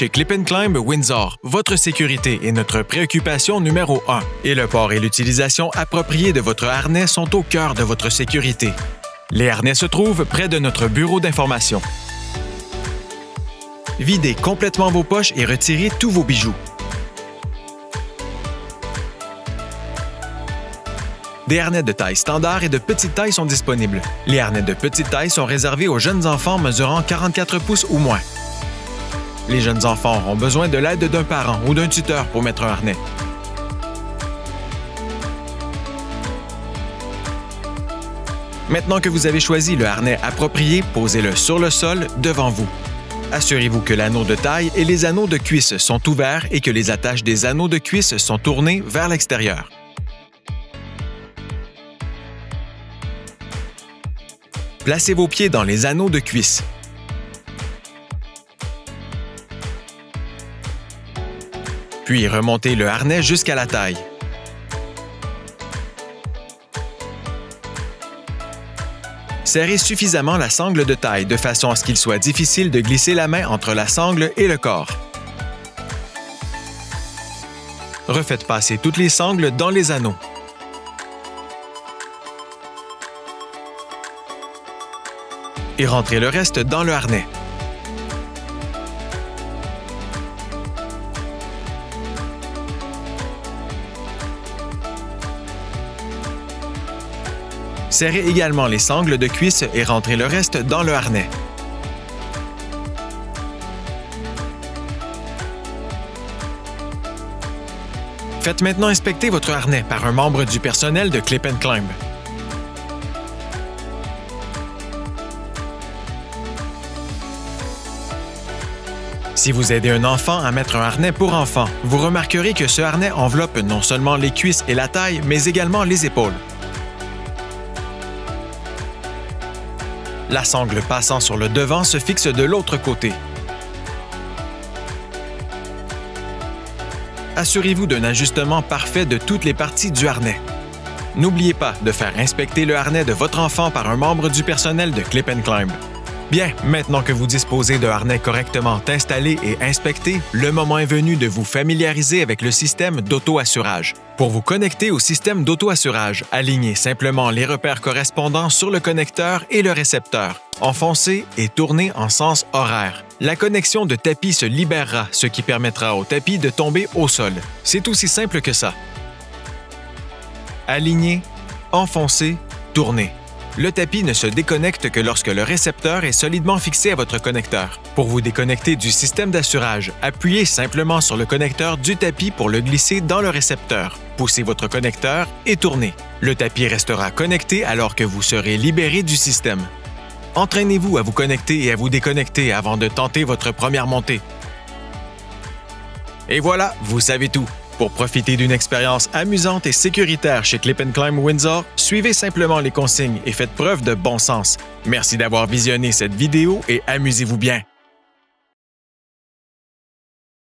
Chez Clip & Climb Windsor, votre sécurité est notre préoccupation numéro 1 et le port et l'utilisation appropriée de votre harnais sont au cœur de votre sécurité. Les harnais se trouvent près de notre bureau d'information. Videz complètement vos poches et retirez tous vos bijoux. Des harnais de taille standard et de petite taille sont disponibles. Les harnais de petite taille sont réservés aux jeunes enfants mesurant 44 pouces ou moins. Les jeunes enfants auront besoin de l'aide d'un parent ou d'un tuteur pour mettre un harnais. Maintenant que vous avez choisi le harnais approprié, posez-le sur le sol devant vous. Assurez-vous que l'anneau de taille et les anneaux de cuisse sont ouverts et que les attaches des anneaux de cuisse sont tournées vers l'extérieur. Placez vos pieds dans les anneaux de cuisse. Puis remontez le harnais jusqu'à la taille. Serrez suffisamment la sangle de taille de façon à ce qu'il soit difficile de glisser la main entre la sangle et le corps. Refaites passer toutes les sangles dans les anneaux. Et rentrez le reste dans le harnais. Serrez également les sangles de cuisse et rentrez le reste dans le harnais. Faites maintenant inspecter votre harnais par un membre du personnel de Clip & Climb. Si vous aidez un enfant à mettre un harnais pour enfant, vous remarquerez que ce harnais enveloppe non seulement les cuisses et la taille, mais également les épaules. La sangle passant sur le devant se fixe de l'autre côté. Assurez-vous d'un ajustement parfait de toutes les parties du harnais. N'oubliez pas de faire inspecter le harnais de votre enfant par un membre du personnel de Clip & Climb. Bien, maintenant que vous disposez d'un harnais correctement installé et inspecté, le moment est venu de vous familiariser avec le système d'auto-assurage. Pour vous connecter au système d'auto-assurage, alignez simplement les repères correspondants sur le connecteur et le récepteur. Enfoncez et tournez en sens horaire. La connexion de tapis se libérera, ce qui permettra au tapis de tomber au sol. C'est aussi simple que ça. Alignez, enfoncez, tournez. Le tapis ne se déconnecte que lorsque le récepteur est solidement fixé à votre connecteur. Pour vous déconnecter du système d'assurage, appuyez simplement sur le connecteur du tapis pour le glisser dans le récepteur. Poussez votre connecteur et tournez. Le tapis restera connecté alors que vous serez libéré du système. Entraînez-vous à vous connecter et à vous déconnecter avant de tenter votre première montée. Et voilà, vous savez tout. Pour profiter d'une expérience amusante et sécuritaire chez Clip & Climb Windsor, suivez simplement les consignes et faites preuve de bon sens. Merci d'avoir visionné cette vidéo et amusez-vous bien.